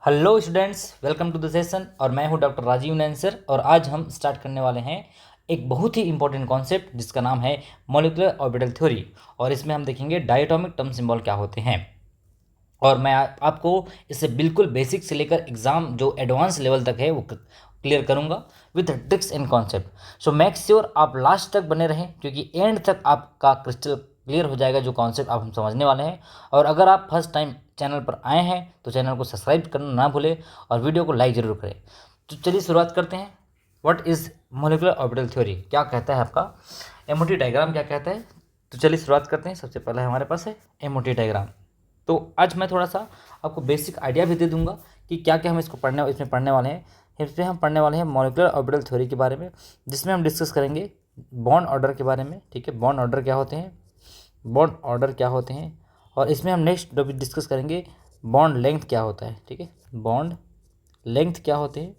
Hello students, welcome to the session. और मैं हूं डॉक्टर राजीव नैन सर। और आज हम स्टार्ट करने वाले हैं एक बहुत ही इंपॉर्टेंट कॉन्सेप्ट जिसका नाम है मॉलिक्यूलर ऑर्बिटल थ्योरी। और इसमें हम देखेंगे डायटोमिक टर्म सिंबल क्या होते हैं। और मैं आपको इससे बिल्कुल बेसिक से लेकर एग्जाम जो एडवांस लेवल तक है वो क्लियर करूंगा with tricks and concept. So make sure आप लास्ट तक बने रहें, क्योंकि एंड तक आपका क्रिस्टल क्लियर हो जाएगा जो कॉन्सेप्ट आप हम समझने वाले हैं। और अगर आप फर्स्ट टाइम चैनल पर आए हैं तो चैनल को सब्सक्राइब करना ना भूलें और वीडियो को लाइक ज़रूर करें। तो चलिए शुरुआत करते हैं। What is molecular orbital theory, क्या कहता है आपका एमओटी डायग्राम, क्या कहता है। तो चलिए शुरुआत करते हैं। सबसे पहले हमारे पास है एमओटी डायग्राम। तो आज मैं थोड़ा सा आपको बेसिक आइडिया भी दे दूंगा कि क्या क्या हम इसमें पढ़ने वाले हैं। इसमें हम पढ़ने वाले हैं मॉलिक्यूलर ऑर्बिटल थ्योरी के बारे में, जिसमें हम डिस्कस करेंगे बॉन्ड ऑर्डर के बारे में। ठीक है, बॉन्ड ऑर्डर क्या होते हैं, बॉन्ड ऑर्डर क्या होते हैं। और इसमें हम नेक्स्ट टॉपिक डिस्कस करेंगे बॉन्ड लेंथ क्या होता है। ठीक है, बॉन्ड लेंथ क्या होते हैं।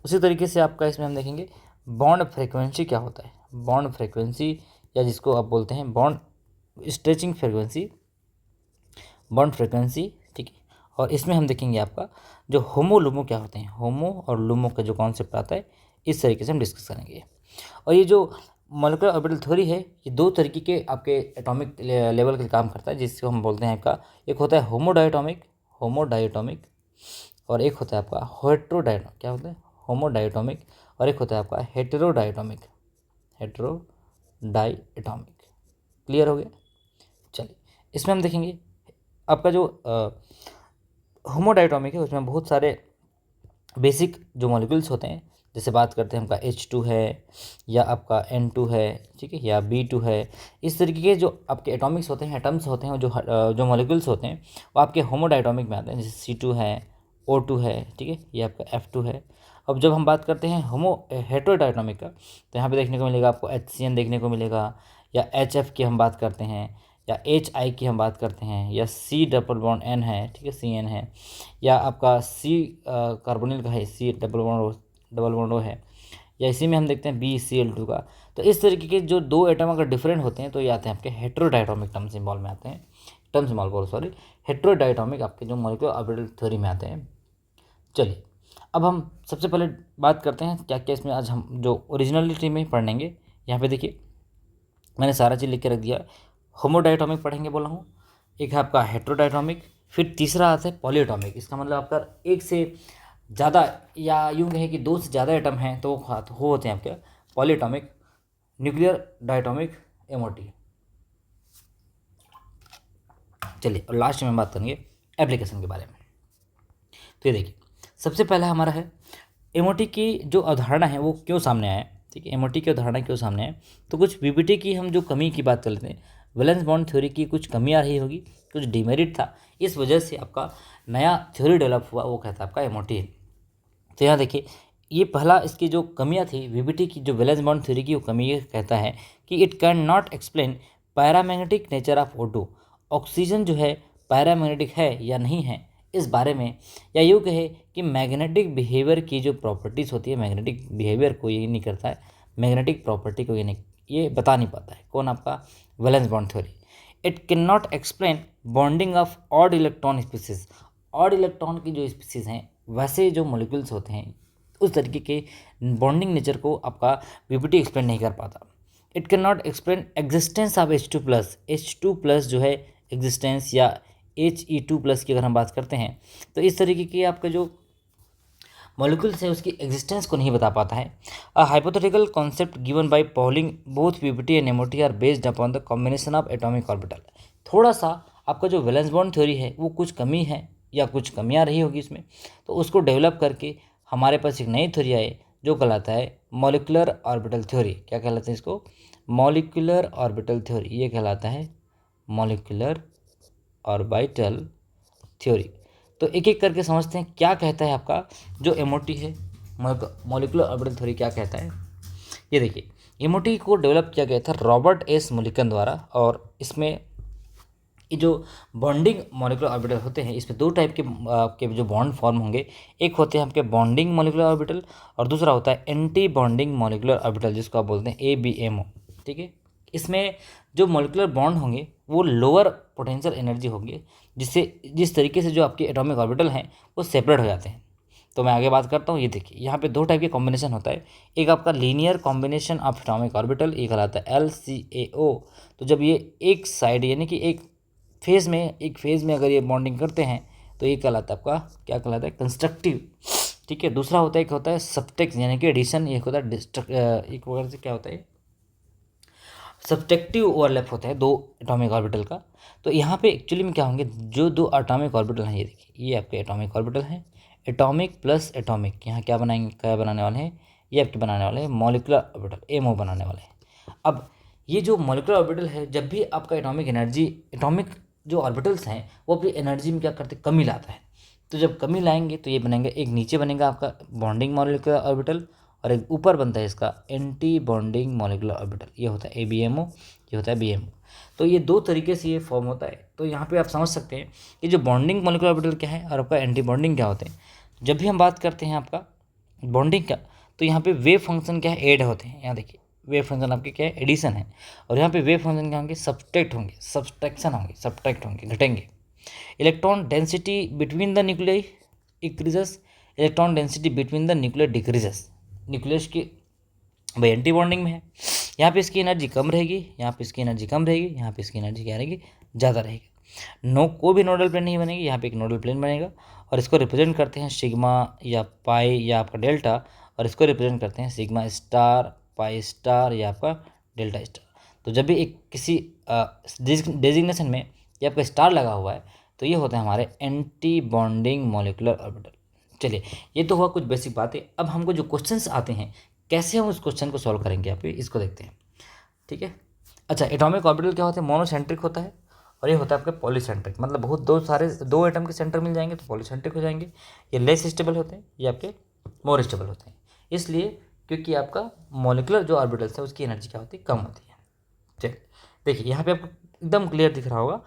उसी तरीके से आपका इसमें हम देखेंगे बॉन्ड फ्रीक्वेंसी क्या होता है, बॉन्ड फ्रीक्वेंसी या जिसको आप बोलते हैं bond stretching frequency, bond frequency. ठीक है, और इसमें हम देखेंगे आपका जो होमो लुमो क्या होते हैं, होमो और लुमो का जो कॉन्सेप्ट आता है इस तरीके से हम डिस्कस करेंगे। और ये जो मॉलिक्यूलर ऑर्बिटल थ्योरी है ये दो तरीके के आपके एटॉमिक लेवल के काम करता है, जिसको हम बोलते हैं आपका एक होता है होमोडायटोमिक, होमोडायटोमिक, और एक होता है आपका हेट्रोडायटोमिक, क्या होता है होमोडायटोमिक, और एक होता है आपका हेटेरोडायटोमिक, हेटेरोडायटोमिक। क्लियर हो गया। चलिए इसमें हम देखेंगे आपका जो होमोडायटोमिक है उसमें बहुत सारे बेसिक जो मॉलिक्यूल्स होते हैं, जैसे बात करते हैं आपका H2 है या आपका N2 है, ठीक है, या B2 है। इस तरीके के जो आपके एटॉमिक्स होते हैं, एटम्स होते हैं, जो मॉलिक्यूल्स होते हैं वो आपके होमोडायटोमिक में आते हैं, जैसे C2 है, O2 है, ठीक है, ये आपका F2 है। अब जब हम बात करते हैं हेटेरोडायटोमिक का, तो यहाँ पे देखने को मिलेगा आपको HCN देखने को मिलेगा, या HF की हम बात करते हैं, या HI की हम बात करते हैं, या C डबल बॉन्ड N है, ठीक है, CN है, या आपका C कार्बोनिल का है, C डबल बॉन्ड O है, या इसी में हम देखते हैं BeCl2 का। तो इस तरीके के जो दो एटम अगर डिफरेंट होते हैं तो ये आते हैं आपके हेटेरोडायटोमिक टर्म सिंबल में आते हैं, टर्म सिंबल बोल सॉरी, हेटेरोडायटोमिक आपके जो मॉलिक्यूलर ऑर्बिटल थ्योरी में आते हैं। चलिए अब हम सबसे पहले बात करते हैं क्या क्या इसमें आज हम जो ओरिजिनलिटी में पढ़ेंगे। यहाँ पे देखिए मैंने सारा चीज़ लिख के रख दिया। होमोडायटोमिक पढ़ेंगे बोला हूँ, एक है आपका हेटेरोडायटोमिक, फिर तीसरा आता है पॉलीएटॉमिक। इसका मतलब आपका एक से ज़्यादा या यूँ कहें कि दो से ज़्यादा एटम हैं तो वो होते हैं आपके पॉलीएटॉमिक, न्यूक्लियर डायटोमिक, एमओटी। चलिए और लास्ट में बात करेंगे एप्लीकेशन के बारे में। तो ये देखिए सबसे पहला हमारा है एमओटी की जो अवधारणा है वो क्यों सामने आया। ठीक है, एमओटी की अवधारणा क्यों सामने आया, तो कुछ वीबीटी की हम जो कमी की बात कर लेते हैं, वैलेंस बॉन्ड थ्योरी की कुछ कमी आ रही होगी, कुछ डिमेरिट था, इस वजह से आपका नया थ्योरी डेवलप हुआ, वो कहता है आपका एमओटी है। तो यहाँ देखिए ये पहला इसकी जो कमियाँ थी वीबीटी की, जो वैलेंस बॉन्ड थ्योरी की वो कमी ये कहता है कि it can not explain paramagnetic nature of O2। Oxygen जो है पैरामैग्नेटिक है या नहीं है इस बारे में, या यूँ कहे कि मैग्नेटिक बिहेवियर की जो प्रॉपर्टीज़ होती है, मैग्नेटिक बिहेवियर को ये नहीं करता है, मैग्नेटिक प्रॉपर्टी को ये बता नहीं पाता है। कौन, आपका valence bond theory. It can not explain bonding of odd electron species. Odd electron की जो स्पीसीज हैं वैसे जो मॉलिक्यूल्स होते हैं उस तरीके के बॉन्डिंग नेचर को आपका वीबीटी एक्सप्लेन नहीं कर पाता। It can not explain existence of H2+। H2+ जो है एग्जिस्टेंस, या He2+ की अगर हम बात करते हैं तो इस तरीके की आपका जो मॉलिक्यूल्स है उसकी एग्जिस्टेंस को नहीं बता पाता है। A hypothetical concept given by Pauling both VBT and MOT are based upon the combination of atomic orbital. थोड़ा सा आपका जो वैलेंस बॉन्ड थ्योरी है वो कुछ कमी है या कुछ कमियां रही होगी इसमें, तो उसको डेवलप करके हमारे पास एक नई थ्योरी आए जो कहलाता है मॉलिक्यूलर ऑर्बिटल थ्योरी। क्या कहलाता है इसको, मॉलिक्यूलर ऑर्बिटल थ्योरी, ये कहलाता है मॉलिक्यूलर ऑर्बिटल थ्योरी। तो एक एक करके समझते हैं क्या कहता है आपका जो एमओटी है, मॉलिक्यूलर ऑर्बिटल थ्योरी क्या कहता है। ये देखिए एमओटी को डेवलप किया गया था रॉबर्ट एस मुलिकन द्वारा, और इसमें ये जो बॉन्डिंग मॉलिक्यूलर ऑर्बिटल होते हैं इसमें दो टाइप के आपके जो बॉन्ड फॉर्म होंगे। एक होते हैं आपके बॉन्डिंग मॉलिक्यूलर ऑर्बिटल और दूसरा होता है एंटी बॉन्डिंग मॉलिक्यूलर ऑर्बिटल, जिसको आप बोलते हैं ABMO। ठीक है, इसमें जो मॉलिक्यूलर बॉन्ड होंगे वो लोअर पोटेंशियल एनर्जी होंगे, जिस तरीके से जो आपके एटॉमिक ऑर्बिटल हैं वो सेपरेट हो जाते हैं। तो मैं आगे बात करता हूँ। ये देखिए यहाँ पे दो टाइप के कॉम्बिनेशन होता है। एक आपका linear combination of atomic orbital, एक कहलाता है LCAO। तो जब ये एक साइड यानी कि एक फेज़ में अगर ये बॉन्डिंग करते हैं तो ये कहलाता है आपका, क्या कहलाता है, कंस्ट्रक्टिव। ठीक है। दूसरा होता है, एक होता है सब्ट्रैक्ट यानी कि एडिशन, एक होता है एक वगैरह से क्या होता है, सब्ट्रैक्टिव ओवरलैप होता है दो एटॉमिक ऑर्बिटल का। तो यहाँ पे एक्चुअली में क्या होंगे, जो दो एटॉमिक ऑर्बिटल हैं, ये देखिए ये आपके एटॉमिक ऑर्बिटल हैं, एटॉमिक प्लस एटॉमिक, यहाँ क्या बनाने वाले हैं, ये आपके बनाने वाले हैं मॉलिक्यूलर ऑर्बिटल, MO बनाने वाले हैं। अब ये जो मॉलिक्यूलर ऑर्बिटल है, जब भी आपका एटॉमिक जो ऑर्बिटल्स हैं वो अपनी एनर्जी में क्या करते हैं, कमी लाता है। तो जब कमी लाएंगे तो ये बनेंगे, एक नीचे बनेगा आपका बॉन्डिंग मॉलिक्यूलर ऑर्बिटल और एक ऊपर बनता है इसका एंटी बॉन्डिंग मॉलिक्यूलर ऑर्बिटल। ये होता है ABMO, ये होता है BMO। तो ये दो तरीके से ये फॉर्म होता है। तो यहाँ पे आप समझ सकते हैं कि जो बॉन्डिंग मॉलिक्यूलर ऑर्बिटल क्या है और आपका एंटी बॉन्डिंग क्या होते हैं। जब भी हम बात करते हैं आपका बॉन्डिंग का, तो यहाँ पे वेव फंक्शन क्या है, ऐड होते हैं। यहाँ देखिए वेव फंक्शन आपके क्या है, एडिशन है। और यहाँ पे वेव फंक्शन क्या होंगे, सब्सट्रैक्ट होंगे, सब्सट्रैक्ट होंगे, घटेंगे। Electron density between the nuclei increases, electron density between the nuclear decreases. Nucleus की भाई एंटी बॉन्डिंग में है, यहाँ पे इसकी एनर्जी कम रहेगी, यहाँ पे इसकी एनर्जी कम रहेगी, यहाँ पे इसकी एनर्जी क्या रहेगी, ज़्यादा रहेगी। कोई भी नोडल प्लेन नहीं बनेगी, यहाँ पे एक नोडल प्लेन बनेगा और इसको रिप्रेजेंट करते हैं सिग्मा या पाई या आपका डेल्टा, और इसको रिप्रेजेंट करते हैं सिग्मा स्टार, पाई स्टार या आपका डेल्टा स्टार। तो जब भी एक किसी डेजिग्नेशन में ये आपका स्टार लगा हुआ है तो ये होते हैं हमारे एंटी बॉन्डिंग मॉलिक्यूलर ऑर्बिटल। चलिए ये तो हुआ कुछ बेसिक बातें। अब हमको जो क्वेश्चंस आते हैं, कैसे हम उस क्वेश्चन को सॉल्व करेंगे, आप इसको देखते हैं। ठीक है। अच्छा, एटॉमिक ऑर्बिटल क्या होता है, मोनोसेंट्रिक होता है और ये होता है आपका पॉलीसेंट्रिक, मतलब दो एटम के सेंटर मिल जाएंगे तो पॉलीसेंट्रिक हो जाएंगे। ये लेस स्टेबल होते हैं, ये आपके मोर स्टेबल होते हैं, इसलिए क्योंकि आपका मॉलिक्यूलर जो ऑर्बिटल्स है उसकी एनर्जी क्या होती है, कम होती है। चलिए देखिए यहाँ पे आपको एकदम क्लियर दिख रहा होगा,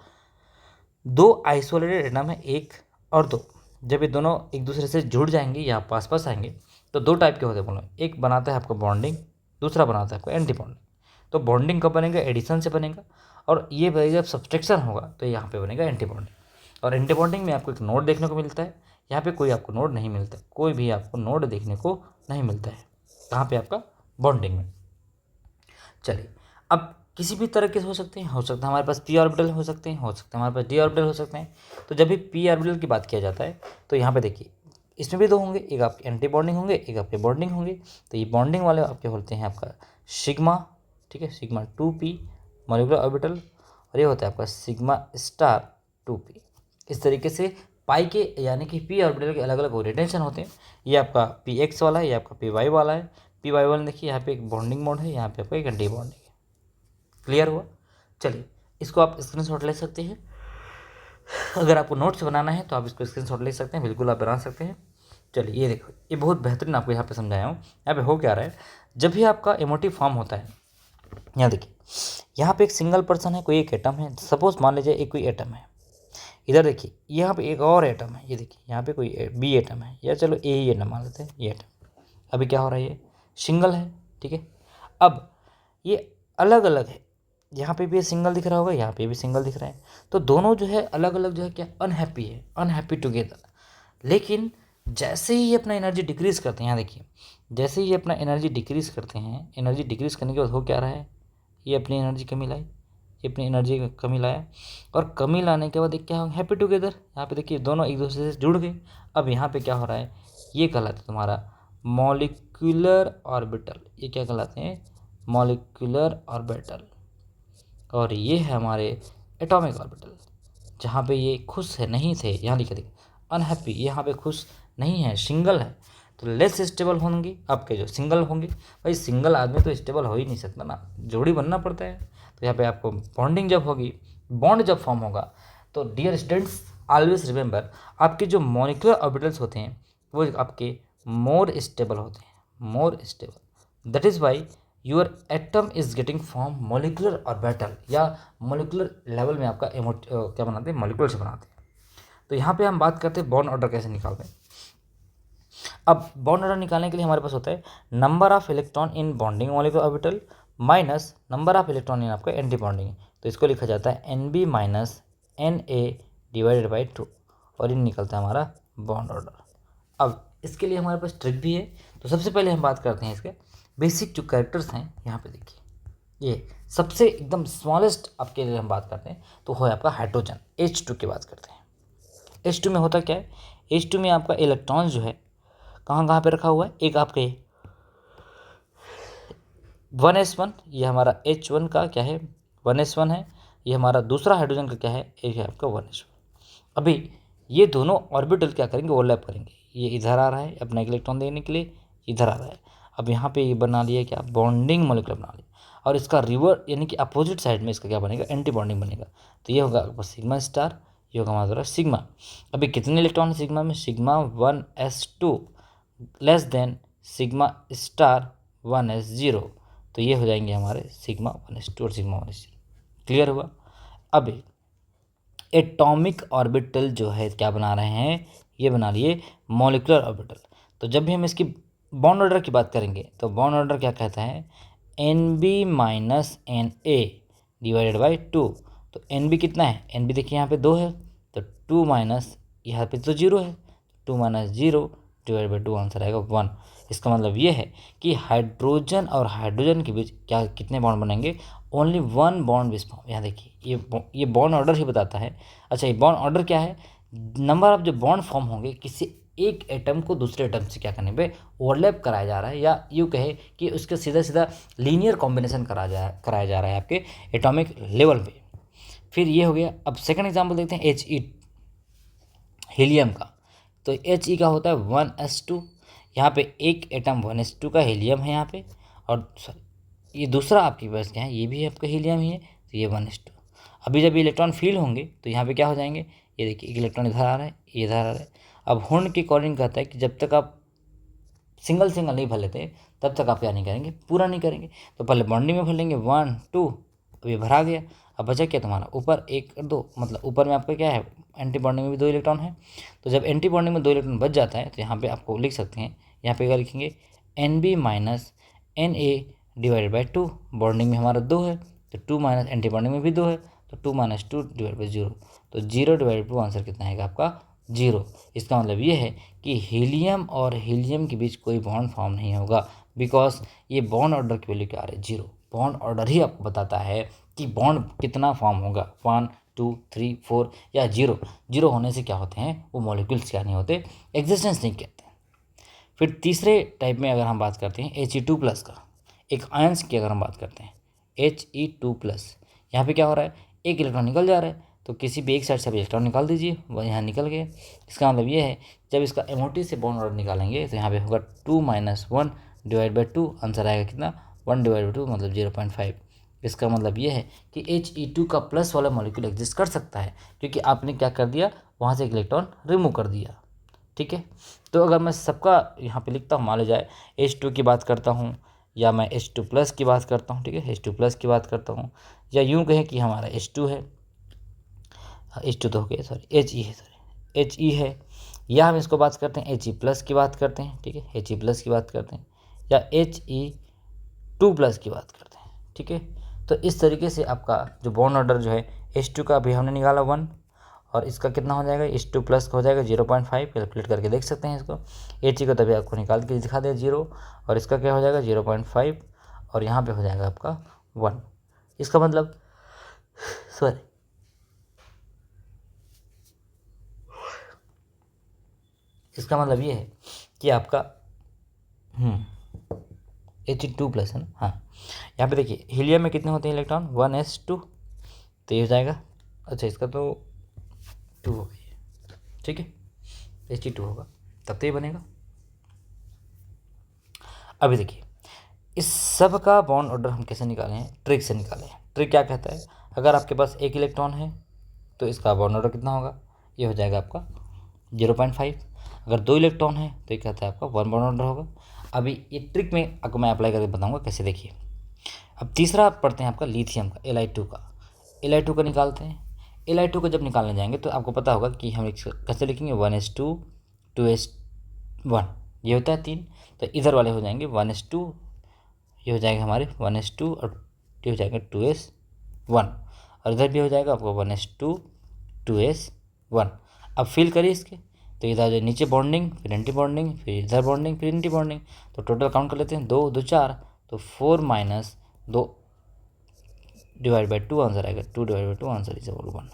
दो आइसोलेटेड एटम है, एक और दो, जब ये दोनों एक दूसरे से जुड़ जाएंगे या पास पास आएंगे तो दो टाइप के होते हैं बोलो, एक बनाता है आपका बॉन्डिंग, दूसरा बनाता है आपका एंटी बॉन्डिंग। तो बॉन्डिंग कब बनेगा, एडिशन से बनेगा, और ये जब सब्सट्रैक्शन होगा तो यहाँ पे बनेगा एंटी बॉन्डिंग। और एंटी बॉन्डिंग में आपको एक नोड देखने को मिलता है, यहाँ पे कोई आपको नोड नहीं मिलता, कोई भी आपको नोड देखने को नहीं मिलता है कहाँ पे, आपका बॉन्डिंग में। चलिए अब किसी भी तरह के हो सकते हैं, हमारे पास p ऑर्बिटल हो सकते हैं, हमारे पास d ऑर्बिटल हो सकते हैं। तो जब भी p ऑर्बिटल की बात किया जाता है तो यहाँ पे देखिए इसमें भी दो होंगे, एक आपके एंटी बॉन्डिंग होंगे, एक आपके बॉन्डिंग होंगे। तो ये बॉन्डिंग वाले आपके होते हैं आपका सिग्मा, ठीक है, सिग्मा 2p मॉलिक्यूलर ऑर्बिटल, और ये होता है आपका सिग्मा स्टार 2p। इस तरीके से पाई के यानी कि p ऑर्बिटल के अलग अलग ओरिएंटेशन होते हैं। ये आपका px वाला है, ये आपका py वाला है। py वाला देखिए यहाँ पे एक बॉन्डिंग मोड है, यहाँ पे आपका एक एंटी बॉन्डिंग है। क्लियर हुआ। चलिए इसको आप स्क्रीनशॉट ले सकते हैं, अगर आपको नोट्स बनाना है तो आप इसको स्क्रीनशॉट ले सकते हैं, बिल्कुल आप बना सकते हैं। चलिए ये देखो, ये बहुत बेहतरीन आपको यहाँ पे समझाया हूँ। यहाँ पे हो क्या रहा है, जब भी आपका एमोटिव फॉर्म होता है, यहाँ देखिए यहाँ पे एक सिंगल पर्सन है, कोई एक एटम है, सपोज मान लीजिए एक कोई एटम है, इधर देखिए यहाँ पे एक और एटम है, ये देखिए यहाँ पे कोई बी एटम है, या चलो ए ही एटम मान लेते हैं, ये एटम अभी क्या हो रहा है, ये सिंगल है। ठीक है, अब ये अलग अलग है, यहाँ पे भी सिंगल दिख रहा होगा, यहाँ पे भी सिंगल दिख रहा है, तो दोनों जो है अलग अलग जो है क्या, अनहैप्पी है, अनहैप्पी टुगेदर। लेकिन जैसे ही ये अपना एनर्जी डिक्रीज़ करते हैं, यहाँ देखिए जैसे ही ये अपना एनर्जी डिक्रीज़ करते हैं, एनर्जी डिक्रीज़ करने के बाद हो क्या रहा है, ये अपनी एनर्जी कमी लाई, ये अपनी एनर्जी कमी लाया, और कमी लाने के बाद एक क्या हो, हैप्पी टुगेदर। यहाँ पे देखिए दोनों एक दूसरे से जुड़ गए। अब यहाँ पे क्या हो रहा है, ये कहलाता है तुम्हारा मॉलिक्यूलर ऑर्बिटल, ये क्या कहलाते हैं, मॉलिक्यूलर ऑर्बिटल। और ये है हमारे एटॉमिक ऑर्बिटल, जहाँ पे ये खुश है, नहीं थे, यहाँ लिखे थे अनहैप्पी, यहाँ पे खुश नहीं है, सिंगल है, तो लेस स्टेबल होंगे आपके जो सिंगल होंगे। भाई सिंगल आदमी तो स्टेबल हो ही नहीं सकता ना, जोड़ी बनना पड़ता है। तो यहाँ पे आपको बॉन्डिंग जब होगी, बॉन्ड जब फॉर्म होगा, तो डियर स्टूडेंट्स ऑलवेज रिमेंबर, आपके जो मॉलिक्यूलर ऑर्बिटल्स होते हैं वो आपके मोर स्टेबल होते हैं, more stable. That is why your atom is getting form molecular orbital, या मॉलिक्यूलर लेवल में आपका क्या बनाते हैं, मॉलिक्यूलर से बनाते हैं। तो यहाँ पे हम बात करते हैं बॉन्ड ऑर्डर कैसे निकालते हैं। अब बॉन्ड ऑर्डर निकालने के लिए हमारे पास होता है number of electron in bonding molecular orbital minus number of electron in आपका एंटी बॉन्डिंग, तो इसको लिखा जाता है NB minus Na divided by 2, और ये निकलता है हमारा बॉन्ड ऑर्डर। अब इसके लिए हमारे पास ट्रिक भी है। तो सबसे पहले हम बात करते हैं इसके बेसिक जो कैरेक्टर्स हैं। यहाँ पे देखिए, ये सबसे एकदम स्मॉलेस्ट आपके लिए हम बात करते हैं तो है आपका हाइड्रोजन, H2 की बात करते हैं। H2 में होता क्या है, H2 में आपका इलेक्ट्रॉन जो है कहाँ कहाँ पे रखा हुआ है, एक आपके 1s1, ये हमारा H1 का क्या है 1s1 है, ये हमारा दूसरा हाइड्रोजन का क्या है, एक है आपका 1s1। अभी ये दोनों ऑर्बिटल क्या करेंगे, ओवरलैप करेंगे। ये इधर आ रहा है अपना इलेक्ट्रॉन देने के लिए, इधर आ रहा है। अब यहाँ पे ये बना लिया क्या, बॉन्डिंग मॉलिक्यूल बना लिया, और इसका रिवर यानी कि अपोजिट साइड में इसका क्या बनेगा, एंटी बॉन्डिंग बनेगा। तो ये होगा आपका सिग्मा स्टार, ये होगा हमारा सिग्मा। अभी कितने इलेक्ट्रॉन है सिग्मा में, sigma 1s2 less than sigma star 1s0, तो ये हो जाएंगे हमारे सिग्मा 1s2 और सिग्मा 1s0। क्लियर हुआ। अभी एटॉमिक ऑर्बिटल जो है क्या बना रहे हैं, ये बना लिए मॉलिक्यूलर ऑर्बिटल। तो जब भी हम इसकी बॉन्ड ऑर्डर की बात करेंगे तो बॉन्ड ऑर्डर क्या कहता है, NB minus Na divided by 2। तो NB कितना है, NB देखिए यहाँ पे 2 है, तो 2 माइनस यहाँ पे तो 0 है, 2 माइनस 0 डिवाइड बाई 2, आंसर आएगा 1। इसका मतलब ये है कि हाइड्रोजन और हाइड्रोजन के बीच क्या कितने बॉन्ड बनेंगे, ओनली 1 बॉन्ड विल फॉर्म। यहाँ देखिए ये बॉन्ड ऑर्डर ही बताता है। अच्छा, ये बॉन्ड ऑर्डर क्या है, नंबर ऑफ जो बॉन्ड फॉर्म होंगे किसी एक एटम को दूसरे एटम से क्या करने पे ओवरलैप कराया जा रहा है, या यूँ कहे कि उसका सीधा सीधा लीनियर कॉम्बिनेशन कराया जा रहा है आपके एटॉमिक लेवल पे। फिर ये हो गया। अब सेकंड एग्जांपल देखते हैं He, हीलियम का। तो He का होता है 1s2, यहाँ पे एक एटम 1s2 का हीलियम है यहाँ पे, और ये दूसरा आपके पास क्या है, ये भी आपका हीलियम ही है, तो ये 1s2। अभी जब इलेक्ट्रॉन फील होंगे तो यहाँ पे क्या हो जाएंगे, ये देखिए एक इलेक्ट्रॉन इधर आ रहा है, ये इधर आ रहा है। अब हॉर्न के अकॉर्डिंग कहता है कि जब तक आप सिंगल सिंगल नहीं भर लेते तब तक आप क्या नहीं करेंगे, पूरा नहीं करेंगे। तो पहले बॉन्डिंग में भर लेंगे 1 2, अब ये भरा गया। अब बचा क्या तुम्हारा, ऊपर 1 और 2, मतलब ऊपर में आपका क्या है, एंटी बॉन्डिंग में भी 2 इलेक्ट्रॉन है। तो जब एंटी बॉन्डिंग में 2 इलेक्ट्रॉन बच जाता है तो यहाँ पे आपको लिख सकते हैं, यहाँ पे क्या लिखेंगे, NB minus Na divided by 2। Bonding में हमारा 2 है, तो 2 माइनस एंटी बॉन्डिंग में भी 2 है, तो 2 माइनस 2 डिवाइड बाई 0, तो 0 डिवाइड 2, आंसर कितना आएगा आपका 0। इसका मतलब ये है कि हीलियम और हीलियम के बीच कोई बॉन्ड फॉर्म नहीं होगा, बिकॉज ये बॉन्ड ऑर्डर की वैल्यू क्या आ रही है, 0। बॉन्ड ऑर्डर ही आपको बताता है कि बॉन्ड कितना फॉर्म होगा, 1 2 3 4 या 0। 0 होने से क्या होते हैं, वो मॉलिक्यूल्स क्या नहीं होते, एग्जिस्टेंस नहीं कहते। फिर तीसरे टाइप में अगर हम बात करते हैं He2 प्लस का, एक आयंस की अगर हम बात करते हैं He2 प्लस, यहाँ पे क्या हो रहा है, एक इलेक्ट्रॉन निकल जा रहा है, तो किसी भी एक साइड से आप इलेक्ट्रॉन निकाल दीजिए, वह यहाँ निकल गए। इसका मतलब ये है जब इसका MOT से बॉन्ड ऑर्डर निकालेंगे तो यहाँ पे होगा 2 माइनस 1 डिवाइड बाई 2, आंसर आएगा कितना, 1 डिवाइड बाई 2 मतलब 0.5। इसका मतलब ये है कि He2 का प्लस वाला मॉलिक्यूल एग्जिस्ट कर सकता है, क्योंकि आपने क्या कर दिया, वहाँ से एक इलेक्ट्रॉन रिमूव कर दिया। ठीक है, तो अगर मैं सबका यहाँ पे लिखता हूँ, मान लो जाए H2 की बात करता हूँ, या मैं H2 प्लस की बात करता हूँ, ठीक है, H2 प्लस की बात करता हूँ, या यूँ कहें कि हमारा H2 है, H2 तो हो गया, सॉरी He है, या हम इसको बात करते हैं He प्लस की बात करते हैं, ठीक है, He प्लस की बात करते हैं, या He2 प्लस की बात करते हैं। ठीक है, तो इस तरीके से आपका जो बॉन्ड ऑर्डर जो है H2 का अभी हमने निकाला 1, और इसका कितना हो जाएगा, H2 प्लस का हो जाएगा 0.5। कैलकुलेट करके देख सकते हैं इसको, He को तभी आपको निकाल के दिखा दिया 0, और इसका क्या हो जाएगा 0.5, और यहाँ पे हो जाएगा आपका 1। इसका मतलब सॉरी इसका मतलब ये है कि आपका He2 प्लस है ना, हाँ। यहाँ पे देखिए हीलियम में कितने होते हैं इलेक्ट्रॉन, 1s2, तो ये हो जाएगा, अच्छा इसका तो 2 हो गई, ठीक है, He2 होगा तब तो ये बनेगा। अभी देखिए इस सब का बॉन्ड ऑर्डर हम कैसे निकाले हैं, ट्रिक से निकाले हैं। ट्रिक क्या कहता है, अगर आपके पास एक इलेक्ट्रॉन है तो इसका बॉन्ड ऑर्डर कितना होगा, ये हो जाएगा आपका 0.5। अगर 2 इलेक्ट्रॉन है तो ये कहता है आपका 1 बॉन्ड ऑर्डर होगा। अभी ये ट्रिक में आपको मैं अप्लाई करके बताऊंगा कैसे, देखिए। अब तीसरा पढ़ते हैं आपका लिथियम का, Li2 का निकालते हैं। Li2 को जब निकालने जाएंगे तो आपको पता होगा कि हम कैसे लिखेंगे, 1s2 2s1, ये होता है 3, तो इधर वाले हो जाएंगे 1s2, ये हो जाएगा हमारे 1s2 और ये हो जाएगा 2s1 और इधर भी हो जाएगा आपको 1s2 2s1। अब फिल करिए इसके, तो इधर जो नीचे बॉन्डिंग, फिर एंटी बॉन्डिंग, फिर इधर बॉन्डिंग, फिर एंटी बॉन्डिंग, तो टोटल काउंट कर लेते हैं, 2 2 4, तो 4 माइनस 2 डिवाइड बाई 2 आंसर आएगा, 2 divide by 2 answer is 1।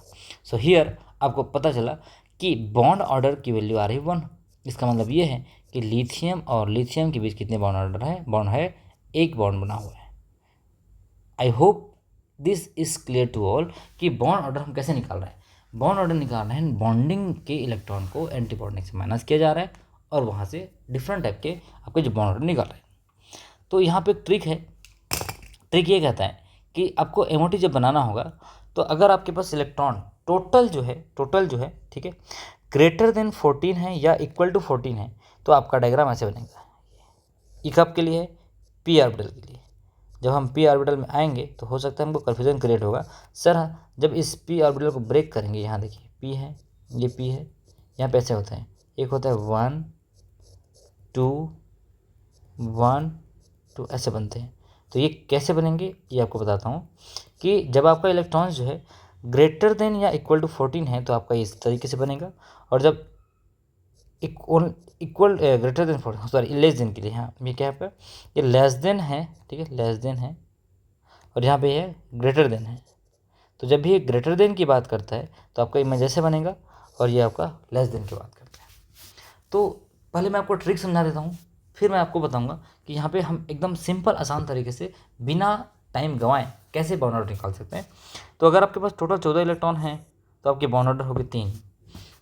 So here आपको पता चला कि बॉन्ड ऑर्डर की वैल्यू आ रही 1। इसका मतलब ये है कि लिथियम और लिथियम के बीच कितने बॉन्ड ऑर्डर है, बॉन्ड है, एक बॉन्ड बना हुआ है। I hope this is clear to all कि बॉन्ड ऑर्डर हम कैसे निकाल रहे हैं। बॉन्ड ऑर्डर निकाल रहे हैं, बॉन्डिंग के इलेक्ट्रॉन को एंटी बॉन्डिंग से माइनस किया जा रहा है और वहाँ से डिफरेंट टाइप के आपके जो बॉन्ड ऑर्डर निकाल रहे हैं। तो यहाँ पे एक ट्रिक है, ट्रिक ये कहता है कि आपको एमओटी जब बनाना होगा तो अगर आपके पास इलेक्ट्रॉन टोटल जो है ठीक है, ग्रेटर देन 14 है या इक्वल टू 14 है, तो आपका डायग्राम ऐसे बनेगा। ये कब के लिए है, पी ऑर्बिटल के लिए। जब हम पी ऑर्बिटल में आएंगे तो हो सकता है हमको कन्फ्यूजन क्रिएट होगा, सर जब इस पी ऑर्बिटल को ब्रेक करेंगे, यहाँ देखिए पी है, ये पी है, यहाँ पे ऐसे होते हैं, एक होता है 1 2 1 2 ऐसे बनते हैं। तो ये कैसे बनेंगे ये आपको बताता हूँ कि जब आपका इलेक्ट्रॉन्स जो है ग्रेटर देन या इक्वल टू 14 है तो आपका इस तरीके से बनेगा, और जब equal greater than 14 sorry less than के लिए, हाँ ये क्या है, ये लेस देन है, ठीक है, लेस देन है, और यहाँ पे है ग्रेटर देन है। तो जब भी ये ग्रेटर देन की बात करता है तो आपका इमेज ऐसे बनेगा, और ये आपका लेस देन की बात करता है। तो पहले मैं आपको ट्रिक समझा देता हूँ, फिर मैं आपको बताऊंगा कि यहाँ पे हम एकदम सिंपल आसान तरीके से बिना टाइम गंवाएं कैसे बॉन्ड ऑर्डर निकाल सकते हैं। तो अगर आपके पास टोटल 14 इलेक्ट्रॉन हैं तो आपके बॉन्ड ऑर्डर होगी 3।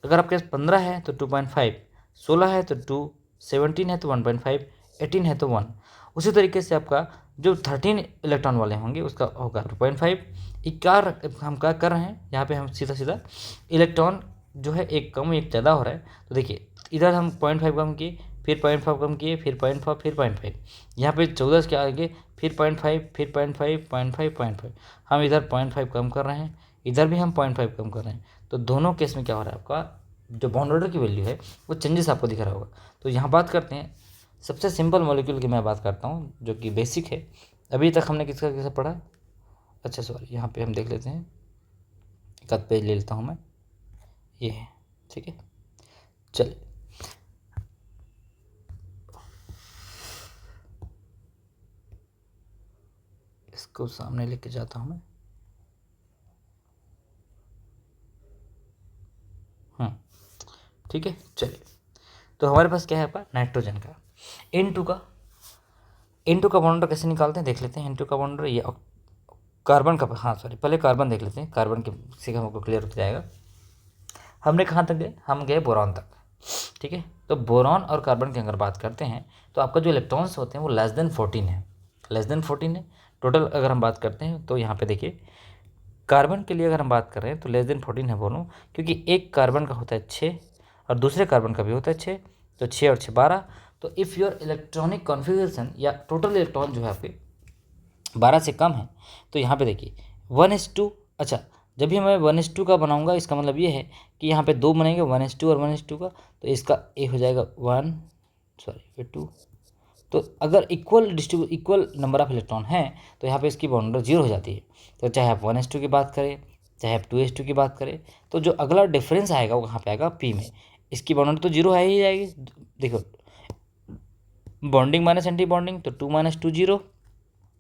अगर आपके पास 15 है तो 2.5, 16 है तो 2, 17 है तो 1.5, 18 है तो 1। उसी तरीके से आपका जो 13 इलेक्ट्रॉन वाले होंगे उसका होगा 2.5। इक्कार हम क्या कर रहे हैं, यहाँ पे हम सीधा सीधा इलेक्ट्रॉन जो है एक कम एक ज़्यादा हो रहा है। तो देखिए इधर हम 0.5 कम किए, फिर 0.5 कम किए, फिर 0.5, फिर 0.5, यहाँ पे 14 के आगे फिर 0.5, फिर 0.5, 0.5, 0.5, हम इधर 0.5 कम कर रहे हैं, इधर भी हम 0.5 कम कर रहे हैं। तो दोनों केस में क्या हो रहा है, आपका जो बॉन्ड ऑर्डर की वैल्यू है वो चेंजेस आपको दिख रहा होगा। तो यहाँ बात करते हैं सबसे सिंपल मॉलिक्यूल की, मैं बात करता हूँ जो कि बेसिक है। अभी तक हमने किसका कैसे पढ़ा, अच्छा सॉरी यहाँ पे हम देख लेते हैं, एक आध पेज ले लेता हूँ मैं, ये है, ठीक है। चलिए इसको सामने लेके जाता हूँ मैं, ठीक है। चलिए तो हमारे पास क्या है, आपका नाइट्रोजन का N2 का बॉन्ड कैसे निकालते हैं देख लेते हैं। N2 का बॉन्ड ये कार्बन का, हाँ सॉरी पहले कार्बन देख लेते हैं, कार्बन के से हमको क्लियर हो जाएगा। हमने कहाँ तक गए, हम गए बोरॉन तक, ठीक है। तो बोरॉन और कार्बन की अगर बात करते हैं तो आपका जो इलेक्ट्रॉन्स होते हैं वो लेस देन 14 है, लेस देन 14 है। टोटल अगर हम बात करते हैं तो यहाँ पे देखिए कार्बन के लिए अगर हम बात कर रहे हैं तो लेस देन 14 है बोलो, क्योंकि एक कार्बन का होता है 6 और दूसरे कार्बन का भी होता है 6, तो 6 और 6 12। तो इफ़ योर इलेक्ट्रॉनिक कॉन्फ़िगरेशन या टोटल इलेक्ट्रॉन जो है आपके 12 से कम है, तो यहाँ पे देखिए 1s2, अच्छा जब भी मैं 1s2 का बनाऊंगा इसका मतलब ये है कि यहाँ पे 2 बनेंगे 1s2 और 1s2 का, तो इसका ए हो जाएगा 1 सॉरी फिर 2। तो अगर इक्वल नंबर ऑफ इलेक्ट्रॉन हैं तो यहाँ पे इसकी बॉन्ड 0 हो जाती है। तो चाहे आप 1s2 की बात करें, चाहे आप 2s2 की बात करें, तो जो अगला डिफरेंस आएगा वो कहाँ पे आएगा, पी में। इसकी बॉन्ड तो 0 है ही जाएगी, देखो बॉन्डिंग माइनस एंटी बॉन्डिंग, तो 2 - 2 0,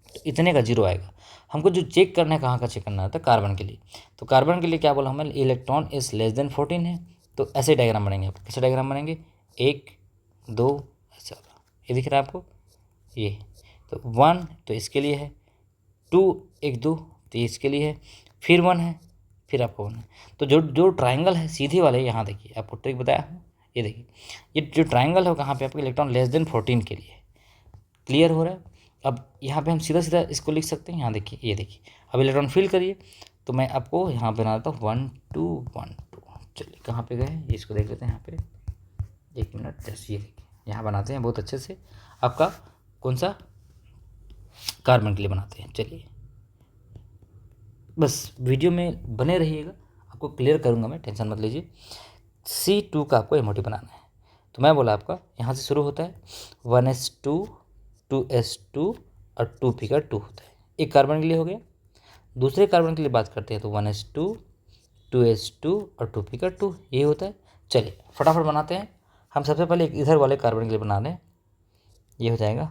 तो इतने का 0 आएगा। हमको जो चेक करना है, कहाँ का चेक करना था, कार्बन के लिए। तो कार्बन के लिए क्या बोला हमें, इलेक्ट्रॉन इज लेस देन 14 है। तो ऐसे डायग्राम बनेंगे, आपको कैसे डायग्राम बनेंगे, 1 2 ऐसा, ये दिख रहा है आपको, ये तो 1 तो इसके लिए है, 2 1 2 तो ये इसके लिए है, फिर 1 है, फिर आपको 1 है। तो जो जो ट्राइंगल है सीधे वाले, यहाँ देखिए आपको ट्रिक बताया हूँ, ये देखिए ये जो ट्राइंगल है कहाँ पे आपके इलेक्ट्रॉन लेस देन 14 के लिए। क्लियर हो रहा है। अब यहाँ पे हम सीधा सीधा इसको लिख सकते हैं, यहाँ देखिए, ये देखिए अब इलेक्ट्रॉन फिल करिए। तो मैं आपको यहाँ पे बनाता हूँ 1 2 1 2। चलिए कहाँ पे गए, ये इसको देख लेते हैं यहाँ पे, 1 मिनट जैसे, ये देखिए यहाँ बनाते हैं बहुत अच्छे से। आपका कौन सा, कार्बन के लिए बनाते हैं। चलिए बस वीडियो में बने रहिएगा, आपको क्लियर करूँगा मैं, टेंशन मत लीजिए। C2 का आपको एमओटी बनाना है। तो मैं बोला आपका यहाँ से शुरू होता है 1s2 2s2 और 2 फिगर 2 होता है। एक कार्बन के लिए हो गया। दूसरे कार्बन के लिए बात करते हैं तो 1s2 2s2 और 2 फिगर 2 ये होता है। चलिए फटाफट बनाते हैं। हम सबसे पहले एक इधर वाले कार्बन के लिए बना लें। ये हो जाएगा,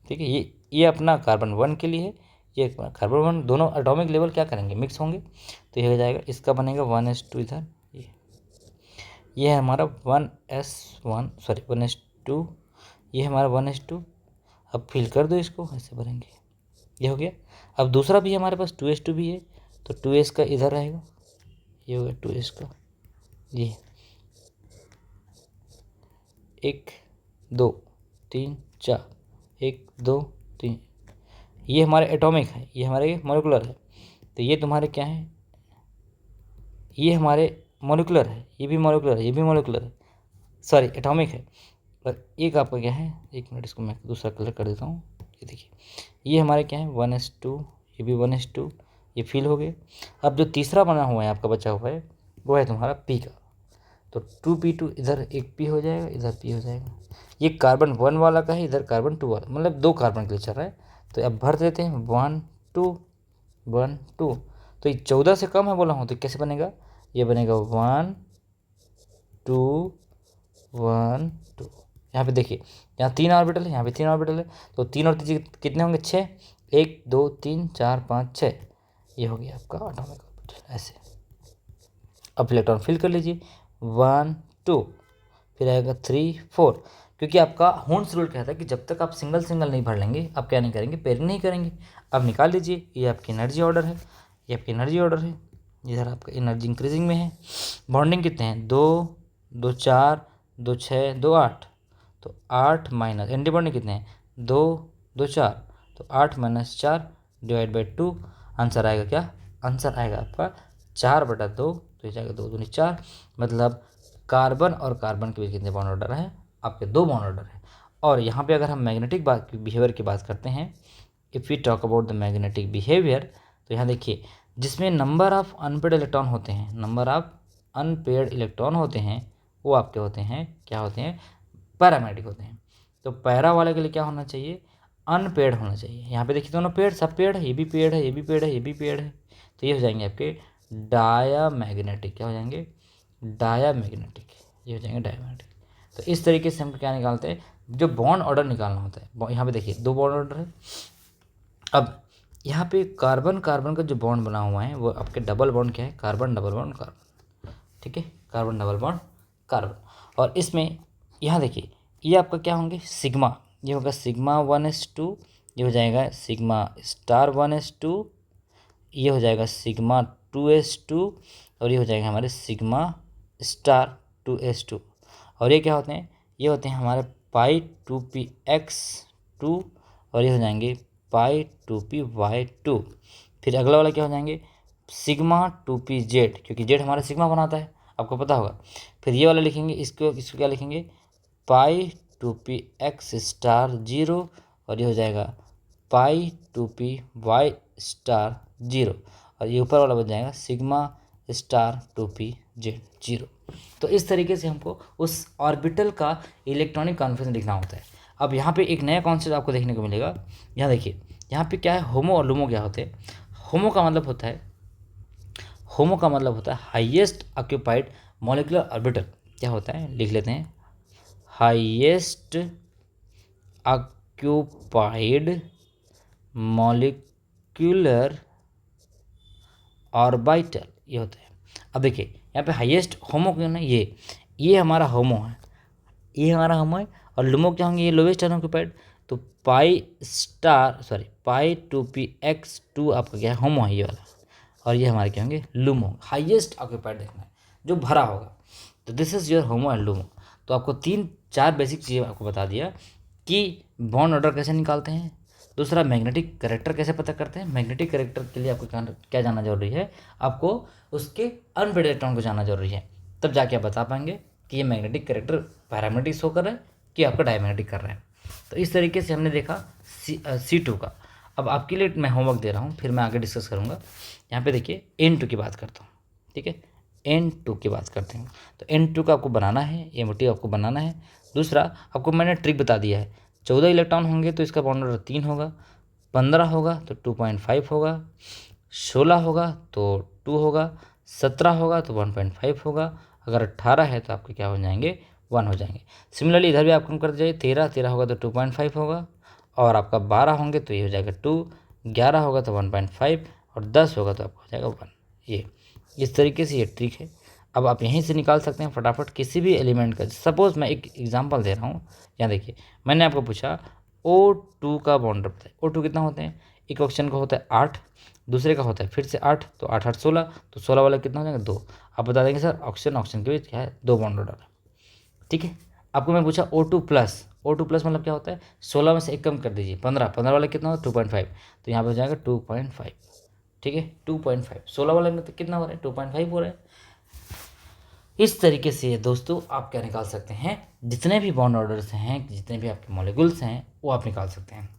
ठीक है। ये अपना कार्बन 1 के लिए है, ये कार्बन 1, दोनों एटॉमिक लेवल क्या करेंगे, मिक्स होंगे। तो ये हो जाएगा, इसका बनेगा 1s2 इधर, ये है हमारा 1s1 सॉरी 1s2, ये हमारा 1s2। अब फिल कर दो इसको, ऐसे भरेंगे, ये हो गया। अब दूसरा भी हमारे पास 2s2 भी है, तो 2s का इधर रहेगा, ये हो गया 2s का, ये 1 2 3 4 1 2 3, ये हमारे एटॉमिक है, ये हमारे मोलिकुलर है। तो ये तुम्हारे क्या है, ये हमारे मोलिकुलर है, ये भी मोलिकुलर है, ये भी मोलिकुलर है, सॉरी एटॉमिक है। और एक आपका क्या है, एक मिनट इसको मैं दूसरा कलर कर देता हूँ। ये देखिए, ये हमारे क्या है 1s2, ये भी 1s2, ये फिल हो गए। अब जो तीसरा बना हुआ है आपका बचा हुआ है वो है तुम्हारा पी का। तो 2p2 इधर एक पी हो जाएगा, इधर पी हो जाएगा। ये कार्बन 1 वाला का है, इधर कार्बन 2 वाला, मतलब 2 कार्बन के लिए चल रहा है। तो अब भर देते हैं 1 2 1 2। तो ये 14 से कम है बोला हूँ, तो कैसे बनेगा, ये बनेगा 1 2 1 2। यहाँ पे देखिए, यहाँ 3 ऑर्बिटल है, यहाँ पे 3 ऑर्बिटल है, तो 3 और 3 कितने होंगे, 6, 1 2 3 4 5 6, ये हो गया आपका एटॉमिक ऑर्बिटल ऐसे। अब इलेक्ट्रॉन फिल कर लीजिए 1 2, फिर आएगा 3 4, क्योंकि आपका हुंस रूल कहता है कि जब तक आप सिंगल सिंगल नहीं भर लेंगे आप क्या नहीं करेंगे, पेयरिंग नहीं करेंगे। अब निकाल लीजिए, ये आपकी एनर्जी ऑर्डर है, ये आपकी एनर्जी ऑर्डर है, इधर आपका एनर्जी इंक्रीजिंग में है। बॉन्डिंग कितने हैं, 2 2 4 2 6 2 8, तो 8 माइनस एंटी बॉन्डिंग कितने हैं, 2 2 4, तो 8 माइनस 4 डिवाइड बाई 2, आंसर आएगा क्या, आंसर आएगा आपका 4/2, तो ये जाएगा 2 दूनी 4। मतलब कार्बन और कार्बन के बीच कितने बॉन्ड ऑर्डर है, आपके 2 बॉन्ड ऑर्डर है। और यहाँ पे अगर हम मैग्नेटिक बिहेवियर की बात करते हैं, if we talk about the magnetic behaviour, तो यहाँ देखिए, जिसमें नंबर ऑफ अनपेड इलेक्ट्रॉन होते हैं, नंबर ऑफ अनपेड इलेक्ट्रॉन होते हैं, वो आपके होते हैं, क्या होते हैं, पैरामैग्नेटिक होते हैं। तो पैरा वाले के लिए क्या होना चाहिए, अनपेड होना चाहिए। यहाँ पे देखिए दोनों पेड़, सब पेड़ है, ये भी पेड़ है, ये भी पेड़ है, ये भी पेड़ है, तो ये हो जाएंगे आपके डायामैग्नेटिक। क्या हो जाएंगे, डायामैग्नेटिक, ये हो जाएंगे डायामैग्नेटिक। तो इस तरीके से हम क्या निकालते हैं, जो बॉन्ड ऑर्डर निकालना होता है। यहाँ पे देखिए 2 बॉन्ड ऑर्डर है। अब यहाँ पे कार्बन कार्बन का जो बॉन्ड बना हुआ है वो आपके डबल बॉन्ड क्या है, कार्बन डबल बॉन्ड कार्बन, ठीक है, कार्बन डबल बॉन्ड कार्बन। और इसमें यहाँ देखिए, ये आपका क्या होंगे, सिग्मा, ये होगा सिग्मा 1s2, ये हो जाएगा सिग्मा स्टार 1s2, ये हो जाएगा सिग्मा 2s2, और ये हो जाएगा हमारे सिग्मा स्टार 2s2। और ये क्या होते हैं, ये होते हैं हमारे पाई 2px2, और ये हो जाएंगे पाई 2py2। फिर अगला वाला क्या हो जाएंगे, सिग्मा 2pz, क्योंकि जेड हमारा सिग्मा बनाता है, आपको पता होगा। फिर ये वाला लिखेंगे, इसको क्या लिखेंगे, पाई 2px स्टार 0, और ये हो जाएगा पाई 2py स्टार 0, और ये ऊपर वाला बन जाएगा सिग्मा स्टार 2pz 0। तो इस तरीके से हमको उस ऑर्बिटल का इलेक्ट्रॉनिक कॉन्फिगरेशन लिखना होता है। अब यहाँ पे एक नया कॉन्सेप्ट आपको देखने को मिलेगा। यहाँ देखिए, यहाँ पे क्या है, होमो और लुमो क्या होते हैं। होमो का मतलब होता है, होमो का मतलब होता है हाईएस्ट ऑक्यूपाइड मॉलिक्यूलर ऑर्बिटल। क्या होता है, लिख लेते हैं, हाईएस्ट ऑक्यूपाइड मॉलिक्यूलर ऑर्बिटल, ये होता है। अब देखिए यहाँ पे हाईएस्ट होमो क्यों ना, ये हमारा होमो है, ये हमारा होमो है, और लुमो क्या होंगे, ये लोवेस्ट अनऑक्यूपाइड। तो पाई 2px2 आपका क्या है, होमो है ये वाला, और ये हमारे क्या होंगे, लुमो, हाईएस्ट ऑक्यूपाइड देखना है, जो भरा होगा। तो this is your HOMO and LUMO. तो आपको 3-4 बेसिक चीज़ें आपको बता दिया कि बॉन्ड ऑर्डर कैसे निकालते हैं, दूसरा मैग्नेटिक करेक्टर कैसे पता करते हैं। मैग्नेटिक करेक्टर के लिए आपको क्या जानना जरूरी है, आपको उसके अनपेड इलेक्ट्रॉन को जानना जरूरी है, तब जाके आप बता पाएंगे कि ये मैग्नेटिक करेक्टर पैरामैग्नेटिक शो कर रहा है कि आपका डायमैग्नेटिक कर रहा है। तो इस तरीके से हमने देखा C2 का। अब आपके लिए मैं होमवर्क दे रहा हूँ, फिर मैं आगे डिस्कस करूँगा। यहाँ पे देखिए N2 की बात करता हूँ, ठीक है, N2 की बात करते हैं। तो N2 का आपको बनाना है, एमओटी आपको बनाना है। दूसरा आपको मैंने ट्रिक बता दिया है, 14 इलेक्ट्रॉन होंगे तो इसका बॉन्ड ऑर्डर 3 होगा, 15 होगा तो 2.5 होगा, 16 होगा तो 2 होगा, 17 होगा तो 1.5 होगा, अगर 18 है तो आपके क्या हो जाएंगे, 1 हो जाएंगे। सिमिलरली इधर भी आप कम करते जाइए, 13 होगा तो 2.5 होगा, और आपका 12 होंगे तो ये हो जाएगा 2, 11 होगा तो 1.5 और 10 होगा तो आपका हो जाएगा 1। ये इस तरीके से ये ट्रिक है। अब आप यहीं से निकाल सकते हैं फटाफट किसी भी एलिमेंट का। सपोज मैं एक एग्जांपल दे रहा हूँ, यहाँ देखिए मैंने आपको पूछा O2 का बॉन्ड बताए। O2 कितना होते हैं, एक ऑप्शन का होता है 8, दूसरे का होता है फिर से 8, तो 8 8 16, तो 16 वाला कितना हो जाएगा 2। आप बता देंगे सर ऑप्शन के बीच क्या है, 2 बॉन्ड ऑर्डर है। ठीक है, आपको मैं पूछा O2 प्लस, O2 प्लस मतलब क्या होता है, 16 में से एक कम कर दीजिए, 15, 15 वाला कितना होगा 2.5, तो यहाँ पे हो जाएगा 2.5। ठीक है 2.5, 16 वाले में तो कितना हो रहा है 2.5 हो रहा है। इस तरीके से दोस्तों आप क्या निकाल सकते हैं, जितने भी बॉन्ड ऑर्डर्स हैं, जितने भी आपके मॉलिक्यूल्स हैं वो आप निकाल सकते हैं।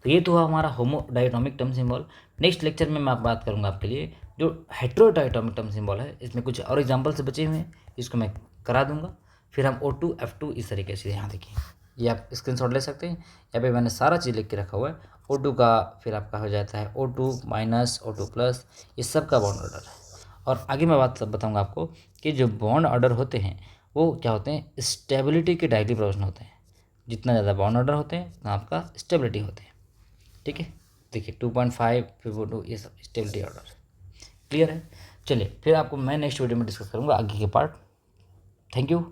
तो ये तो हुआ हमारा homo diatomic term symbol. Next lecture में मैं बात करूंगा आपके लिए जो हेट्रोडायटोमिक टर्म सिंबल है, इसमें कुछ और एग्जांपल से बचे हुए हैं, इसको मैं करा दूंगा। फिर हम O2 F2 इस तरीके से, यहाँ देखिए ये आप स्क्रीनशॉट ले सकते हैं, यहाँ पे मैंने सारा चीज़ लिख के रखा हुआ है। O2 का फिर आपका हो जाता है O2 माइनस O2 प्लस, इस सब का बॉन्ड ऑर्डर है। और आगे मैं बात बताऊँगा आपको कि जो बॉन्ड ऑर्डर होते हैं वो क्या होते हैं, स्टेबिलिटी के डायरेक्टली प्रोपोर्शनल होते हैं। जितना ज़्यादा बॉन्ड ऑर्डर होते हैं उतना आपका स्टेबिलिटी होते हैं। ठीक है, देखिए 2.5 फिर वो 2, ये सब स्टेबिलिटी ऑर्डर। क्लियर है, चलिए फिर आपको मैं नेक्स्ट वीडियो में डिस्कस करूँगा आगे के पार्ट। Thank you.